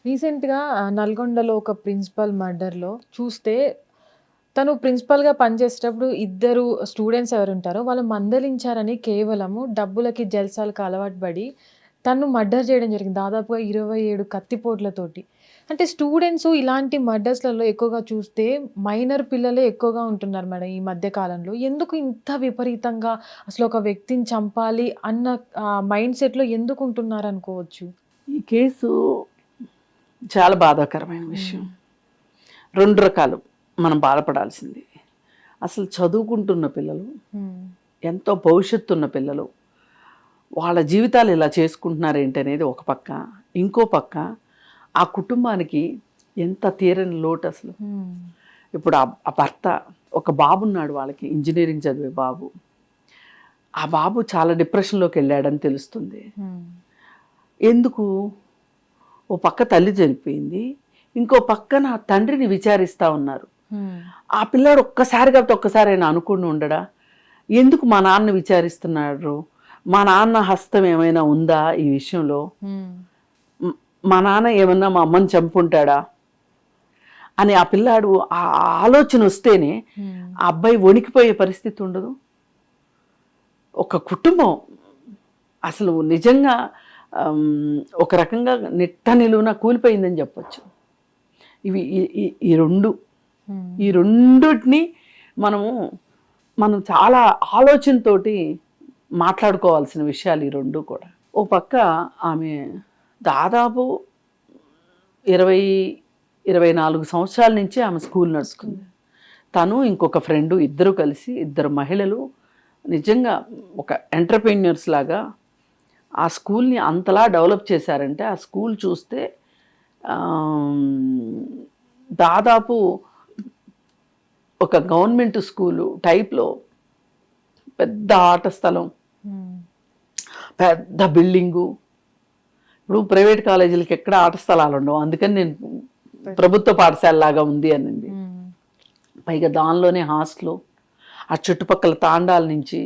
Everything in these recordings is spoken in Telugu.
రీసెంట్‌గా నల్గొండలో ఒక ప్రిన్సిపల్ మర్డర్‌లో చూస్తే, తను ప్రిన్సిపల్‌గా పనిచేసేటప్పుడు ఇద్దరు స్టూడెంట్స్ ఎవరుంటారో వాళ్ళు మందలించారని కేవలము డబ్బులకి, జల్సాలకి అలవాటు పడి తన్ను మర్డర్ చేయడం జరిగింది. దాదాపుగా 27 కత్తిపోట్లతోటి. అంటే స్టూడెంట్స్ ఇలాంటి మర్డర్స్‌లలో ఎక్కువగా చూస్తే మైనర్ పిల్లలే ఎక్కువగా ఉంటున్నారు మేడం ఈ మధ్య కాలంలో. ఎందుకు ఇంత విపరీతంగా అసలు ఒక వ్యక్తిని చంపాలి అన్న మైండ్ సెట్‌లో ఎందుకు ఉంటున్నారనుకోవచ్చు? ఈ కేసు చాలా బాధాకరమైన విషయం. 2 రకాలు మనం బాధపడాల్సింది. అసలు చదువుకుంటున్న పిల్లలు, ఎంతో భవిష్యత్తు ఉన్న పిల్లలు, వాళ్ళ జీవితాలు ఇలా చేసుకుంటున్నారేంటి అనేది ఒక పక్క. ఇంకో పక్క ఆ కుటుంబానికి ఎంత తీరని లోటు అసలు. ఇప్పుడు ఆ భర్త, ఒక బాబు ఉన్నాడు వాళ్ళకి, ఇంజనీరింగ్ చదివే బాబు. ఆ బాబు చాలా డిప్రెషన్లోకి వెళ్ళాడని తెలుస్తుంది. ఎందుకు? ఓ పక్క తల్లి చనిపోయింది, ఇంకో పక్కన తండ్రిని విచారిస్తూ ఉన్నారు. ఆ పిల్లాడు ఒక్కసారి కాబట్టి ఒక్కసారి ఆయన అనుకుని ఉండడా, ఎందుకు మా నాన్న విచారిస్తున్నాడు, మా నాన్న హస్తం ఏమైనా ఉందా ఈ విషయంలో, మా నాన్న ఏమన్నా మా అమ్మని చంపుంటాడా అని ఆ పిల్లాడు ఆ ఆలోచన వస్తేనే ఆ అబ్బాయి వణికిపోయే పరిస్థితి ఉండదు. ఒక కుటుంబం అసలు నిజంగా ఒక రకంగా నిట్ట నిలువున కూలిపోయిందని చెప్పచ్చు. ఇవి ఈ రెండుటిని మనం చాలా ఆలోచనతోటి మాట్లాడుకోవాల్సిన విషయాలు ఈ రెండు కూడా. ఓ పక్క ఆమె దాదాపు 24 సంవత్సరాల నుంచి ఆమె స్కూల్ నడుచుకుంది. తను ఇంకొక ఫ్రెండు ఇద్దరు కలిసి, ఇద్దరు మహిళలు నిజంగా ఒక ఎంటర్‌ప్రెన్యూర్స్ లాగా ఆ స్కూల్ని అంతలా డెవలప్ చేశారంటే, ఆ స్కూల్ చూస్తే దాదాపు ఒక గవర్నమెంట్ స్కూలు టైప్లో పెద్ద ఆట స్థలం, పెద్ద బిల్డింగు. ఇప్పుడు ప్రైవేట్ కాలేజీలకి ఎక్కడ ఆట స్థలాలు ఉండవు, అందుకని నేను ప్రభుత్వ పాఠశాల లాగా ఉంది అనింది. పైగా దానిలోనే హాస్టల్, ఆ చుట్టుపక్కల తాండాల నుంచి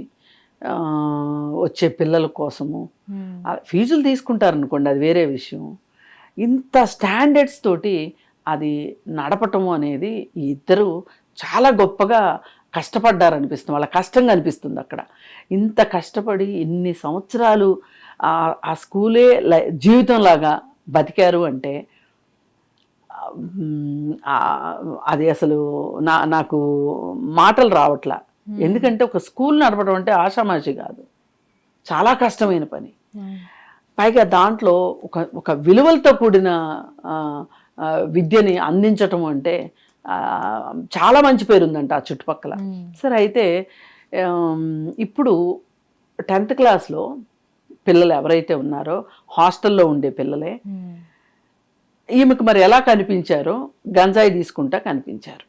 వచ్చే పిల్లల కోసము ఫీజులు తీసుకుంటారనుకోండి, అది వేరే విషయం. ఇంత స్టాండర్డ్స్ తోటి అది నడపటము అనేది ఈ ఇద్దరు చాలా గొప్పగా కష్టపడ్డారనిపిస్తుంది. వాళ్ళ కష్టంగా అనిపిస్తుంది అక్కడ. ఇంత కష్టపడి ఇన్ని సంవత్సరాలు ఆ స్కూలే జీవితంలాగా బతికారు అంటే అది అసలు నాకు మాటలు రావట్లా. ఎందుకంటే ఒక స్కూల్ నడపడం అంటే ఆషామాషి కాదు, చాలా కష్టమైన పని. పైగా దాంట్లో ఒక విలువలతో కూడిన విద్యని అందించటం అంటే చాలా మంచి పేరు ఉందంట ఆ చుట్టుపక్కల. సరే, అయితే ఇప్పుడు 10th క్లాస్లో పిల్లలు ఎవరైతే ఉన్నారో, హాస్టల్లో ఉండే పిల్లలే ఈమెకు మరి ఎలా కనిపించారో, గంజాయి తీసుకుంటా కనిపించారు.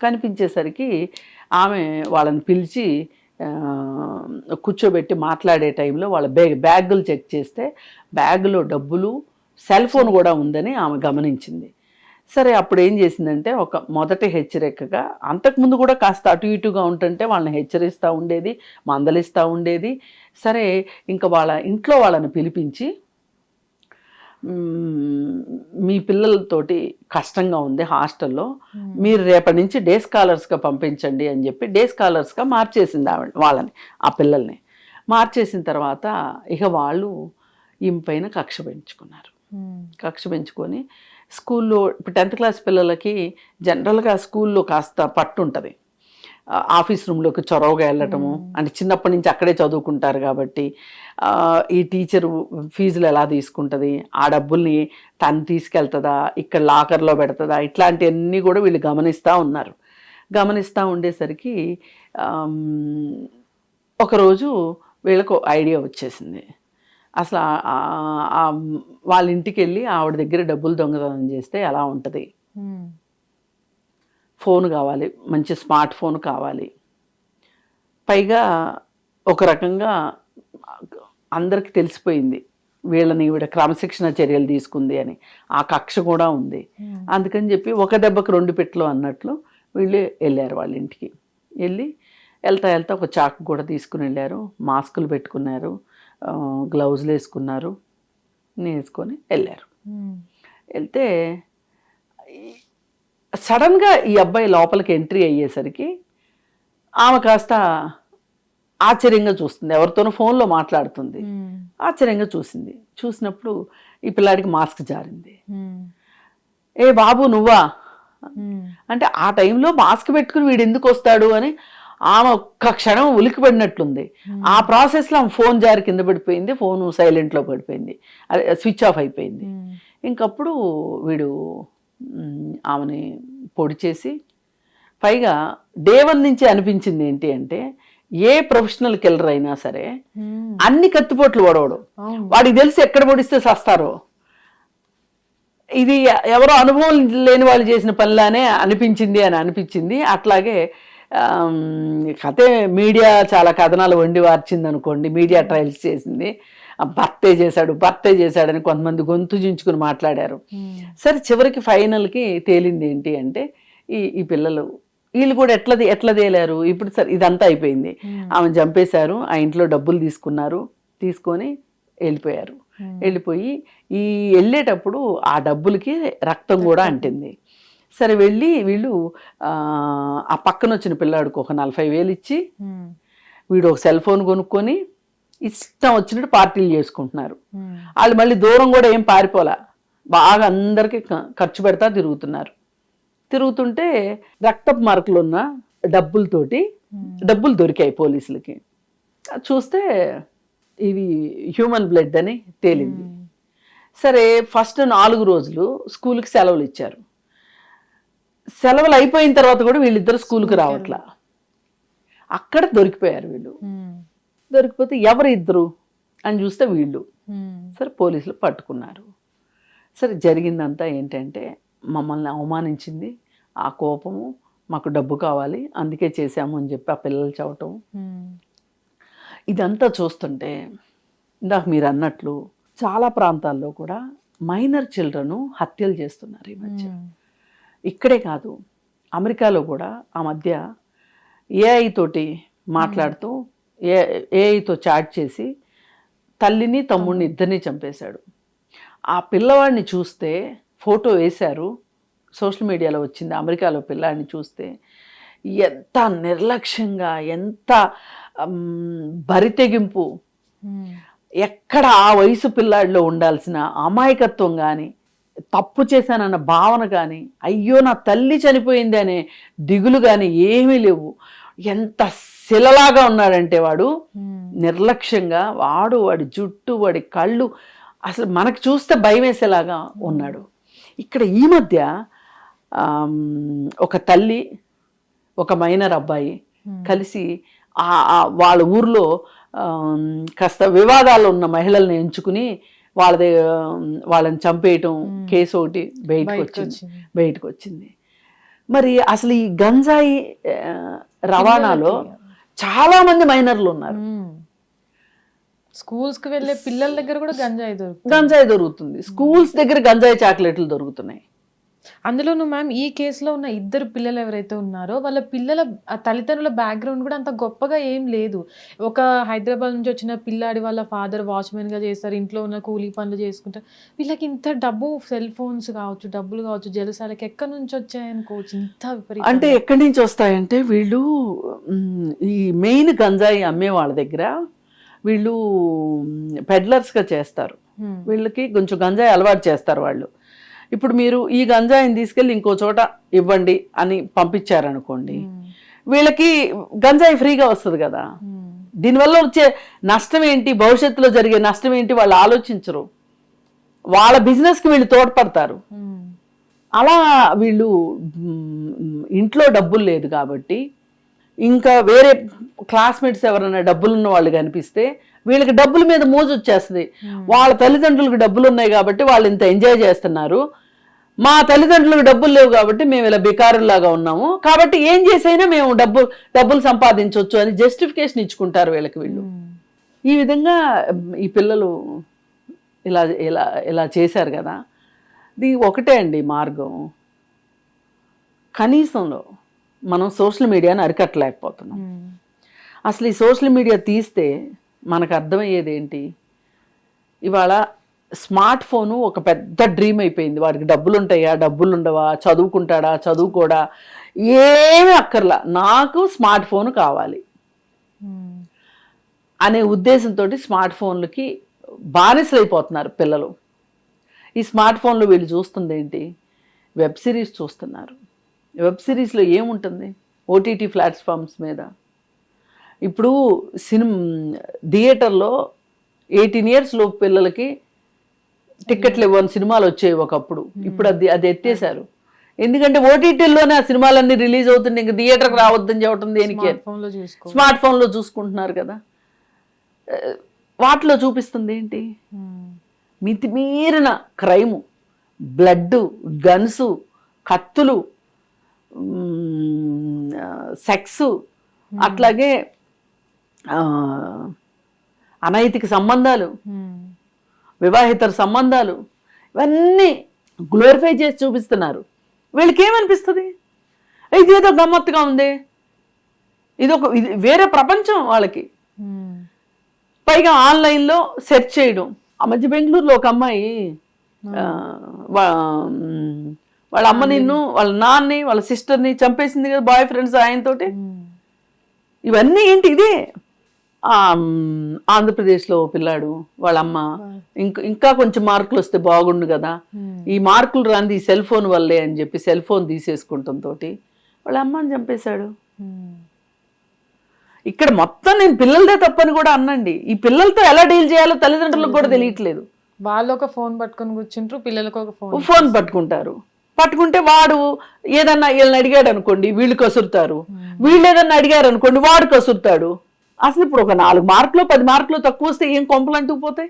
కనిపించేసరికి ఆమె వాళ్ళని పిలిచి కూర్చోబెట్టి మాట్లాడే టైంలో వాళ్ళ బ్యాగులు చెక్ చేస్తే బ్యాగులో డబ్బులు, సెల్ ఫోన్ కూడా ఉందని ఆమె గమనించింది. సరే, అప్పుడు ఏం చేసిందంటే, ఒక మొదటి హెచ్చరికగా, అంతకుముందు కూడా కాస్త అటు ఇటుగా ఉంటుంటే వాళ్ళని హెచ్చరిస్తూ ఉండేది, మందలిస్తూ ఉండేది. సరే, ఇంకా వాళ్ళ ఇంట్లో వాళ్ళని పిలిపించి, మీ పిల్లలతోటి కష్టంగా ఉంది హాస్టల్లో, మీరు రేపటి నుంచి డే స్కాలర్స్గా పంపించండి అని చెప్పి డే స్కాలర్స్గా మార్చేసింది ఆవిడ వాళ్ళని, ఆ పిల్లల్ని. మార్చేసిన తర్వాత ఇక వాళ్ళు ఈమె పైన కక్ష పెంచుకున్నారు. కక్ష పెంచుకొని స్కూల్లో, ఇప్పుడు 10th క్లాస్ పిల్లలకి జనరల్గా స్కూల్లో కాస్త పట్టు ఉంటుంది, ఆఫీస్ రూమ్లోకి చొరవగా వెళ్ళటము, అంటే చిన్నప్పటి నుంచి అక్కడే చదువుకుంటారు కాబట్టి ఈ టీచరు ఫీజులు ఎలా తీసుకుంటుంది, ఆ డబ్బుల్ని తను తీసుకెళ్తుందా, ఇక్కడ లాకర్లో పెడుతుందా, ఇట్లాంటివన్నీ కూడా వీళ్ళు గమనిస్తూ ఉన్నారు. గమనిస్తూ ఉండేసరికి ఒకరోజు వీళ్ళకు ఐడియా వచ్చేసింది. అసలు వాళ్ళ ఇంటికి వెళ్ళి ఆవిడ దగ్గర డబ్బులు దొంగతనం చేస్తే ఎలా ఉంటుంది, ఫోన్ కావాలి, మంచి స్మార్ట్ ఫోన్ కావాలి, పైగా ఒక రకంగా అందరికి తెలిసిపోయింది వీళ్ళని ఈవిడ క్రమశిక్షణ చర్యలు తీసుకుంది అని, ఆ కక్ష కూడా ఉంది. అందుకని చెప్పి ఒక దెబ్బకు 2 పెట్లు అన్నట్లు వీళ్ళు వెళ్ళారు వాళ్ళ ఇంటికి. వెళ్తా ఒక చాకు కూడా తీసుకుని వెళ్ళారు, మాస్కులు పెట్టుకున్నారు, గ్లౌజులు వేసుకున్నారు, వేసుకొని వెళ్ళారు. వెళ్తే సడన్గా ఈ అబ్బాయి లోపలికి ఎంట్రీ అయ్యేసరికి ఆమె కాస్త ఆశ్చర్యంగా చూస్తుంది, ఎవరితోనో ఫోన్లో మాట్లాడుతుంది. ఆశ్చర్యంగా చూసినప్పుడు ఈ పిల్లాడికి మాస్క్ జారింది. ఏ బాబు నువ్వా అంటే ఆ టైంలో మాస్క్ పెట్టుకుని వీడు ఎందుకు వస్తాడు అని ఆమె ఒక్క క్షణం ఉలికిపడినట్లుంది. ఆ ప్రాసెస్లో ఆమె ఫోన్ జారి కింద పడిపోయింది, ఫోను సైలెంట్లో పడిపోయింది, అదే స్విచ్ ఆఫ్ అయిపోయింది. ఇంకప్పుడు వీడు ఆమెని పొడి చేసి, పైగా డే 1 నుంచి అనిపించింది ఏంటి అంటే ఏ ప్రొఫెషనల్ కిల్లర్ అయినా సరే అన్ని కత్తిపోట్లు ఓడవడు, వాడికి తెలిసి ఎక్కడ పొడిస్తే సస్తారో. ఇది ఎవరో అనుభవం లేని వాళ్ళు చేసిన పనిలానే అనిపించింది. అట్లాగే కథే మీడియా చాలా కథనాలు వండి వార్చింది అనుకోండి, మీడియా ట్రయల్స్ చేసింది, భర్తే చేశాడని కొంతమంది గొంతు చించుకుని మాట్లాడారు. సరే చివరికి ఫైనల్కి తేలింది ఏంటి అంటే ఈ పిల్లలు వీళ్ళు కూడా ఎట్లా తేలారు. ఇప్పుడు సరే ఇదంతా అయిపోయింది, ఆమెను చంపేశారు, ఆ ఇంట్లో డబ్బులు తీసుకొని వెళ్ళిపోయారు. వెళ్ళిపోయి వెళ్ళేటప్పుడు ఆ డబ్బులకి రక్తం కూడా అంటింది. సరే వీళ్ళు ఆ పక్కన వచ్చిన పిల్లాడికి ఒక 40,000 ఇచ్చి వీడు ఒక సెల్ ఫోన్ కొనుక్కొని ఇష్టం వచ్చినట్టు పార్టీలు చేసుకుంటున్నారు. వాళ్ళు మళ్ళీ దూరం కూడా ఏం పారిపోలా, బాగా అందరికీ ఖర్చు పెడతా తిరుగుతుంటే రక్తపు మార్కులు ఉన్న డబ్బులు దొరికాయి పోలీసులకి. చూస్తే ఇవి హ్యూమన్ బ్లడ్ అని తేలింది. సరే ఫస్ట్ 4 రోజులు స్కూల్కి సెలవులు ఇచ్చారు. సెలవులు అయిపోయిన తర్వాత కూడా వీళ్ళిద్దరు స్కూల్కి రావట్లా. అక్కడ దొరికిపోయారు వీళ్ళు. దొరికిపోతే ఎవరు ఇద్దరు అని చూస్తే వీళ్ళు. సరే పోలీసులు పట్టుకున్నారు. సరే జరిగిందంతా ఏంటంటే మమ్మల్ని అవమానించింది, ఆ కోపము, మాకు డబ్బు కావాలి అందుకే చేశాము అని చెప్పి ఆ పిల్లలు చెప్పటం. ఇదంతా చూస్తుంటే ఇందాక మీరు అన్నట్లు చాలా ప్రాంతాల్లో కూడా మైనర్ చిల్డ్రన్ హత్యలు చేస్తున్నారు ఈ మధ్య. ఇక్కడే కాదు, అమెరికాలో కూడా ఆ మధ్య ఏఐ తోటి మాట్లాడుతూ ఏఐతో చాట్ చేసి తల్లిని తమ్ముడిని ఇద్దరిని చంపేశాడు. ఆ పిల్లవాడిని చూస్తే ఫోటో వేశారు, సోషల్ మీడియాలో వచ్చింది. అమెరికాలో పిల్లాడిని చూస్తే ఎంత నిర్లక్ష్యంగా, ఎంత బరితెగింపు, ఎక్కడ ఆ వయసు పిల్లాడిలో ఉండాల్సిన అమాయకత్వం కానీ, తప్పు చేశానన్న భావన కానీ, అయ్యో నా తల్లి చనిపోయింది అనే దిగులు కానీ ఏమీ లేవు. ఎంత శిలలాగా ఉన్నాడంటే వాడు, నిర్లక్ష్యంగా వాడి జుట్టు, వాడి కళ్ళు అసలు మనకు చూస్తే భయం వేసేలాగా ఉన్నాడు. ఇక్కడ ఈ మధ్య ఒక తల్లి, ఒక మైనర్ అబ్బాయి కలిసి వాళ్ళ ఊర్లో కాస్త వివాదాలు ఉన్న మహిళల్ని ఎంచుకుని వాళ్ళని చంపేయటం కేసు ఒకటి బయటకు వచ్చింది. మరి అసలు ఈ గంజాయి రవాణాలో చాలా మంది మైనర్లు ఉన్నారు. స్కూల్స్ కి వెళ్ళే పిల్లల దగ్గర కూడా గంజాయి దొరుకుతుంది. స్కూల్స్ దగ్గర గంజాయి చాక్లెట్లు దొరుకుతున్నాయి. అందులోనూ మ్యామ్ ఈ కేసులో ఉన్న ఇద్దరు పిల్లలు ఎవరైతే ఉన్నారో వాళ్ళ పిల్లల తల్లిదండ్రుల బ్యాక్గ్రౌండ్ కూడా అంత గొప్పగా ఏం లేదు. ఒక హైదరాబాద్ నుంచి వచ్చిన పిల్లాడి వాళ్ళ ఫాదర్ వాచ్మెన్ గా చేస్తారు, ఇంట్లో ఉన్న కూలీ పనులు చేసుకుంటారు. వీళ్ళకి ఇంత డబ్బు, సెల్ ఫోన్స్ కావచ్చు, డబ్బులు కావచ్చు, జలసాలకి ఎక్కడి నుంచి వచ్చాయనుకోవచ్చు. ఇంత అంటే ఎక్కడి నుంచి వస్తాయంటే వీళ్ళు ఈ మెయిన్ గంజాయి అమ్మే వాళ్ళ దగ్గర వీళ్ళు పెడ్లర్స్గా చేస్తారు. వీళ్ళకి కొంచెం గంజాయి అలవాటు చేస్తారు వాళ్ళు. ఇప్పుడు మీరు ఈ గంజాయిని తీసుకెళ్ళి ఇంకో చోట ఇవ్వండి అని పంపించారనుకోండి, వీళ్ళకి గంజాయి ఫ్రీగా వస్తుంది కదా. దీనివల్ల వచ్చే నష్టం ఏంటి, భవిష్యత్తులో జరిగే నష్టం ఏంటి వాళ్ళు ఆలోచించరు. వాళ్ళ బిజినెస్కి వీళ్ళు తోడ్పడతారు. అలా వీళ్ళు ఇంట్లో డబ్బులు లేదు కాబట్టి, ఇంకా వేరే క్లాస్మేట్స్ ఎవరైనా డబ్బులున్న వాళ్ళు కనిపిస్తే వీళ్ళకి డబ్బుల మీద మోజు వచ్చేస్తుంది. వాళ్ళ తల్లిదండ్రులకు డబ్బులు ఉన్నాయి కాబట్టి వాళ్ళు ఇంత ఎంజాయ్ చేస్తున్నారు, మా తల్లిదండ్రులకు డబ్బులు లేవు కాబట్టి మేము ఇలా బికారులాగా ఉన్నాము, కాబట్టి ఏం చేసైనా మేము డబ్బులు సంపాదించవచ్చు అని జస్టిఫికేషన్ ఇచ్చుకుంటారు వీళ్ళు. ఈ విధంగా ఈ పిల్లలు ఇలా చేశారు కదా. ఇది ఒకటే అండి మార్గం. కనీసంలో మనం సోషల్ మీడియాని అరికట్టలేకపోతున్నాం. అసలు ఈ సోషల్ మీడియా తీస్తే మనకు అర్థమయ్యేది ఏంటి? ఇవాళ స్మార్ట్ ఫోను ఒక పెద్ద డ్రీమ్ అయిపోయింది. వాడికి డబ్బులు ఉంటాయా, డబ్బులు ఉండవా, చదువుకుంటాడా, చదువుకోడా, ఏమీ అక్కర్లా, నాకు స్మార్ట్ ఫోన్ కావాలి అనే ఉద్దేశంతో స్మార్ట్ ఫోన్లకి బానిసలైపోతున్నారు పిల్లలు. ఈ స్మార్ట్ ఫోన్లో వీళ్ళు చూస్తుంది ఏంటి? వెబ్ సిరీస్ చూస్తున్నారు. వెబ్ సిరీస్లో ఏముంటుంది? ఓటీటీ ప్లాట్ఫామ్స్ మీద ఇప్పుడు థియేటర్లో 18 years లోపు పిల్లలకి టిక్కెట్లు ఇవ్వని సినిమాలు వచ్చాయి ఒకప్పుడు. ఇప్పుడు అది ఎత్తేసారు. ఎందుకంటే ఓటీటీల్లోనే ఆ సినిమాలన్నీ రిలీజ్ అవుతుంది. ఇంకా థియేటర్కి రావద్దని చెప్పడం దేనికి? స్మార్ట్ ఫోన్లో చూసుకుంటున్నారు కదా. వాటిలో చూపిస్తుంది ఏంటి? మితిమీరిన క్రైము, బ్లడ్, గన్స్, కత్తులు, సెక్స్, అట్లాగే అనైతిక సంబంధాలు, వివాహితర సంబంధాలు, ఇవన్నీ గ్లోరిఫై చేసి చూపిస్తున్నారు. వీళ్ళకి ఏమనిపిస్తుంది? ఇదేదో గమ్మత్తుగా ఉంది, ఇది వేరే ప్రపంచం వాళ్ళకి. పైగా ఆన్లైన్లో సెర్చ్ చేయడం. ఆ మధ్య బెంగళూరులో ఒక అమ్మాయి వాళ్ళ అమ్మ నిన్ను, వాళ్ళ నాన్ని, వాళ్ళ సిస్టర్ని చంపేసింది కదా బాయ్ ఫ్రెండ్స్ ఆయనతోటి. ఇవన్నీ ఏంటి? ఇదే ఆంధ్రప్రదేశ్లో పిల్లాడు వాళ్ళ అమ్మ ఇంకా కొంచెం మార్కులు వస్తే బాగుండు కదా, ఈ మార్కులు రాంది ఈ సెల్ ఫోన్ వల్లే అని చెప్పి సెల్ ఫోన్ తీసేసుకుంటాంతో వాళ్ళ అమ్మని చంపేశాడు. ఇక్కడ మొత్తం నేను పిల్లలదే తప్పని కూడా అన్నండి. ఈ పిల్లలతో ఎలా డీల్ చేయాలో తల్లిదండ్రులకు కూడా తెలియట్లేదు. వాళ్ళు ఒక ఫోన్ పట్టుకొని కూర్చుంటారు, పిల్లలకు ఒక ఫోన్ పట్టుకుంటారు. పట్టుకుంటే వాడు ఏదన్నా వీళ్ళని అడిగాడు అనుకోండి, వీళ్ళు కసురుతారు. వీళ్ళు ఏదన్నా అడిగారు అనుకోండి, వాడు కసురుతాడు. అసలు ఇప్పుడు ఒక 4 మార్కులు 10 మార్కులు తక్కువ వస్తే ఏం కొంపలు అంటుకుపోతాయి?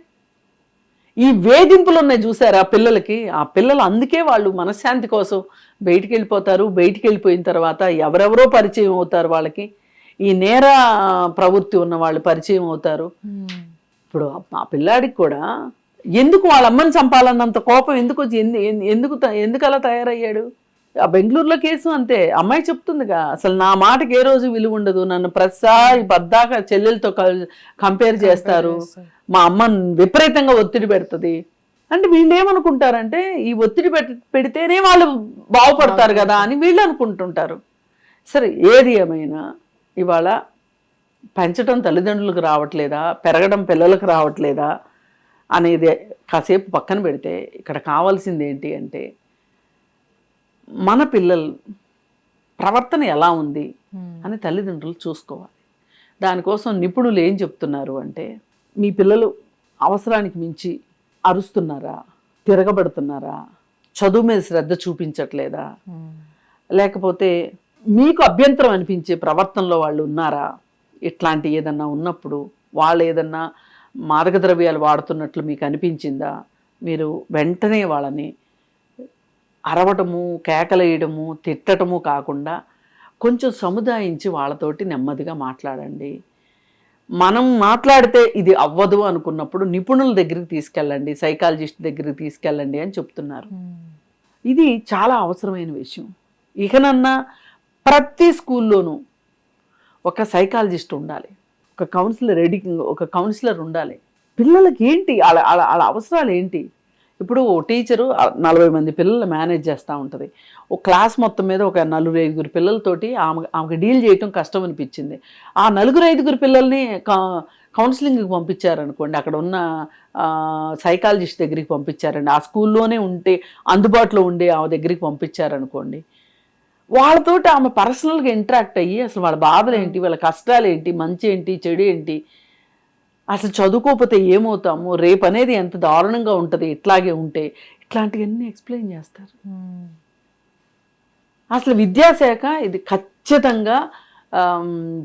ఈ వేధింపులు ఉన్నాయి చూసారా పిల్లలకి. ఆ పిల్లలు అందుకే వాళ్ళు మనశ్శాంతి కోసం బయటికి వెళ్ళిపోతారు. బయటికి వెళ్ళిపోయిన తర్వాత ఎవరెవరో పరిచయం అవుతారు వాళ్ళకి. ఈ నేర ప్రవృత్తి ఉన్న వాళ్ళు పరిచయం అవుతారు. ఇప్పుడు ఆ పిల్లాడికి కూడా ఎందుకు వాళ్ళ అమ్మని చంపాలన్నంత కోపం ఎందుకు అలా తయారయ్యాడు? ఆ బెంగళూరులో కేసు అంతే. అమ్మాయి చెప్తుందిగా, అసలు నా మాటకి ఏ రోజు విలువ ఉండదు, నన్ను ప్రతిసారి బద్దాక చెల్లెలతో కంపేర్ చేస్తారు, మా అమ్మని విపరీతంగా ఒత్తిడి పెడుతుంది అంటే వీళ్ళు ఏమనుకుంటారంటే ఈ ఒత్తిడి పెడితేనే వాళ్ళు బాగుపడతారు కదా అని వీళ్ళు అనుకుంటుంటారు. సరే, ఏది ఏమైనా ఇవాళ పెంచడం తల్లిదండ్రులకు రావట్లేదా, పెరగడం పిల్లలకు రావట్లేదా అనేది కాసేపు పక్కన పెడితే ఇక్కడ కావాల్సింది ఏంటి అంటే మన పిల్లల ప్రవర్తన ఎలా ఉంది అని తల్లిదండ్రులు చూసుకోవాలి. దానికోసం నిపుణులు ఏం చెప్తున్నారు అంటే, మీ పిల్లలు అవసరానికి మించి అరుస్తున్నారా, తిరగబడుతున్నారా, చదువు మీద శ్రద్ధ చూపించట్లేదా, లేకపోతే మీకు అభ్యంతరం అనిపించే ప్రవర్తనలో వాళ్ళు ఉన్నారా, ఇట్లాంటి ఏదన్నా ఉన్నప్పుడు వాళ్ళు ఏదన్నా మాదక ద్రవ్యాలు వాడుతున్నట్లు మీకు అనిపించిందా, మీరు వెంటనే వాళ్ళని అరవటము, కేకలేయడము, తిట్టడము కాకుండా కొంచెం సముదాయించి వాళ్ళతోటి నెమ్మదిగా మాట్లాడండి. మనం మాట్లాడితే ఇది అవ్వదు అనుకున్నప్పుడు నిపుణుల దగ్గరికి తీసుకెళ్ళండి, సైకాలజిస్ట్ దగ్గరికి తీసుకెళ్ళండి అని చెప్తున్నారు. ఇది చాలా అవసరమైన విషయం. ఇకనన్నా ప్రతి స్కూల్లోనూ ఒక సైకాలజిస్ట్ ఉండాలి, ఒక కౌన్సిలర్ ఉండాలి. పిల్లలకి ఏంటి వాళ్ళ అవసరాలు ఏంటి? ఇప్పుడు ఓ టీచరు 40 మంది పిల్లలు మేనేజ్ చేస్తూ ఉంటుంది. ఒక క్లాస్ మొత్తం మీద ఒక 4-5 పిల్లలతోటి ఆమెకు డీల్ చేయటం కష్టం అనిపించింది. ఆ 4-5 పిల్లల్ని కౌన్సిలింగ్కి పంపించారనుకోండి, అక్కడ ఉన్న సైకాలజిస్ట్ దగ్గరికి పంపించారండి, ఆ స్కూల్లోనే ఉంటే అందుబాటులో ఉండే ఆమె దగ్గరికి పంపించారనుకోండి, వాళ్ళతోటి ఆమె పర్సనల్గా ఇంటరాక్ట్ అయ్యి అసలు వాళ్ళ బాధలు ఏంటి, వాళ్ళ కష్టాలు ఏంటి, మంచి ఏంటి, చెడు ఏంటి, అసలు చదువుకోకపోతే ఏమవుతాము, రేపు అనేది ఎంత దారుణంగా ఉంటుంది ఇట్లాగే ఉంటే, ఇట్లాంటివన్నీ ఎక్స్ప్లెయిన్ చేస్తారు. అసలు విద్యాశాఖ ఇది ఖచ్చితంగా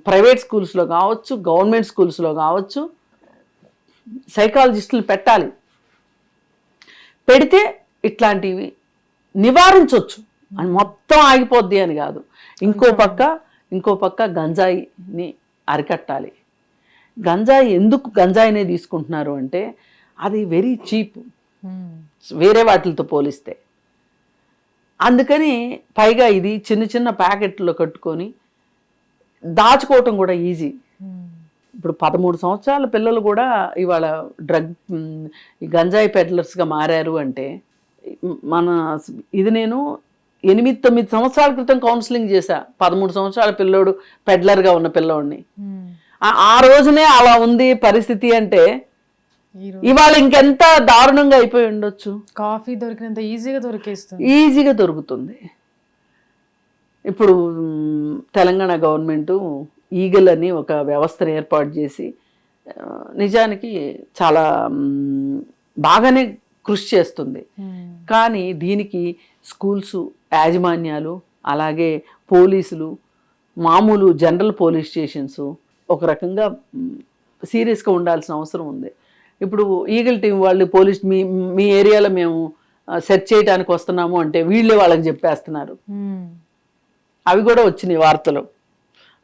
ప్రైవేట్ స్కూల్స్లో కావచ్చు, గవర్నమెంట్ స్కూల్స్లో కావచ్చు సైకాలజిస్టులు పెట్టాలి. పెడితే ఇట్లాంటివి నివారించవచ్చు అని, మొత్తం ఆగిపోద్ది అని కాదు. ఇంకో పక్క గంజాయిని అరికట్టాలి. ఎందుకు గంజాయినే తీసుకుంటున్నారు అంటే అది వెరీ చీప్ వేరే వాటితో పోలిస్తే. అందుకని పైగా ఇది చిన్న చిన్న ప్యాకెట్లో కట్టుకొని దాచుకోవటం కూడా ఈజీ. ఇప్పుడు 13 సంవత్సరాల పిల్లలు కూడా ఇవాళ ఈ గంజాయి పెడ్లర్స్గా మారారు అంటే మన ఇది నేను 8-9 సంవత్సరాల క్రితం కౌన్సిలింగ్ చేశా. 13 సంవత్సరాల పిల్లోడు పెడ్లర్గా ఉన్న పిల్లోడిని. ఆ రోజునే అలా ఉంది పరిస్థితి అంటే ఇవాళ ఇంకెంత దారుణంగా అయిపోయి ఉండొచ్చు. కాఫీ దొరికినంత ఈజీగా దొరుకుతుంది. ఇప్పుడు తెలంగాణ గవర్నమెంట్ ఈగల్ అని ఒక వ్యవస్థను ఏర్పాటు చేసి నిజానికి చాలా బాగానే కృషి చేస్తుంది. కానీ దీనికి స్కూల్స్ యాజమాన్యాలు, అలాగే పోలీసులు, మామూలు జనరల్ పోలీస్ స్టేషన్స్ ఒక రకంగా సీరియస్గా ఉండాల్సిన అవసరం ఉంది. ఇప్పుడు ఈగల్ టీం వాళ్ళు పోలీస్ మీ ఏరియాలో మేము సెర్చ్ చేయడానికి వస్తున్నాము అంటే వీళ్ళే వాళ్ళకి చెప్పేస్తున్నారు. అవి కూడా వచ్చినాయి వార్తలు.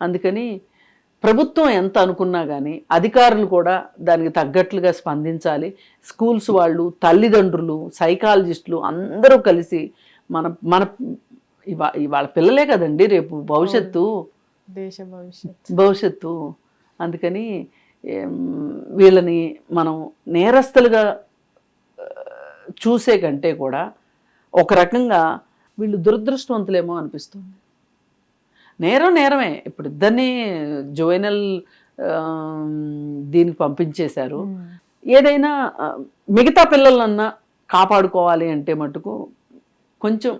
అందుకని ప్రభుత్వం ఎంత అనుకున్నా కానీ అధికారులు కూడా దానికి తగ్గట్లుగా స్పందించాలి. స్కూల్స్ వాళ్ళు, తల్లిదండ్రులు, సైకాలజిస్టులు అందరూ కలిసి మన ఇవాళ పిల్లలే కదండి రేపు భవిష్యత్తు, దేశ భవిష్యత్తు. అందుకని వీళ్ళని మనం నేరస్తులుగా చూసే కంటే కూడా ఒక రకంగా వీళ్ళు దురదృష్టవంతులేమో అనిపిస్తుంది. నేరమే. ఇప్పుడు ఇద్దరిని జువెనల్ దీనికి పంపించేశారు. ఏదైనా మిగతా పిల్లలన్నా కాపాడుకోవాలి అంటే మటుకు కొంచెం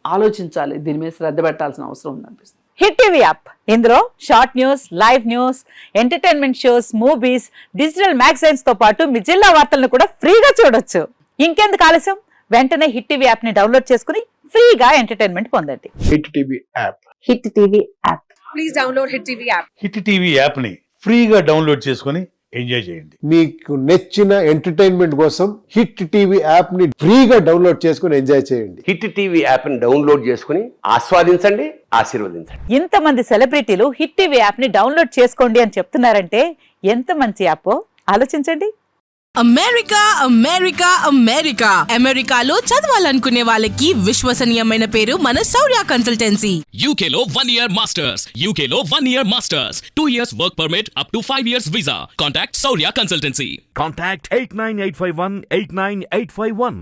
ఆలోచించాలి, దీని మీద శ్రద్ధ పెట్టాల్సిన అవసరం ఉందనిపిస్తుంది. హిట్ టీవీ యాప్, ఇందులో short news, live news, entertainment shows, movies, digital magazines తో పాటు మీ జిల్లా వార్తలను కూడా ఫ్రీగా చూడొచ్చు. ఇంకెందుకు ఆలస్యం, వెంటనే హిట్ టీవీ యాప్ ని డౌన్లోడ్ చేసుకుని ఫ్రీగా ఎంటర్టైన్మెంట్ పొందండి. Hit TV app. Hit TV app. Please download hit TV app. Hit TV app ని ఫ్రీగా డౌన్లోడ్ చేసుకుని ఎంజాయ్ చేయండి. మీకు నచ్చిన ఎంటర్టైన్మెంట్ కోసం హిట్ టీవీ యాప్ ని ఫ్రీగా డౌన్లోడ్ చేసుకుని ఎంజాయ్ చేయండి. హిట్ టీవీ యాప్ ని డౌన్లోడ్ చేసుకుని ఆస్వాదించండి, ఆశీర్వదించండి. ఇంతమంది సెలబ్రిటీలు హిట్ టీవీ యాప్ ని డౌన్లోడ్ చేసుకోండి అని చెప్తున్నారంటే ఎంత మంచి యాప్ ఆలోచించండి. అమెరికా అమెరికా అమెరికా అమెరికాలో చదవాలనుకునే వాళ్ళకి విశ్వసనీయమైన పేరు మన శౌర్య కన్సల్టెన్సీ. UK లో 1 year masters, UK లో 1 year masters, 2 years work permit up to 5 years visa. Contact Saurya Consultancy. Contact 89851 89851.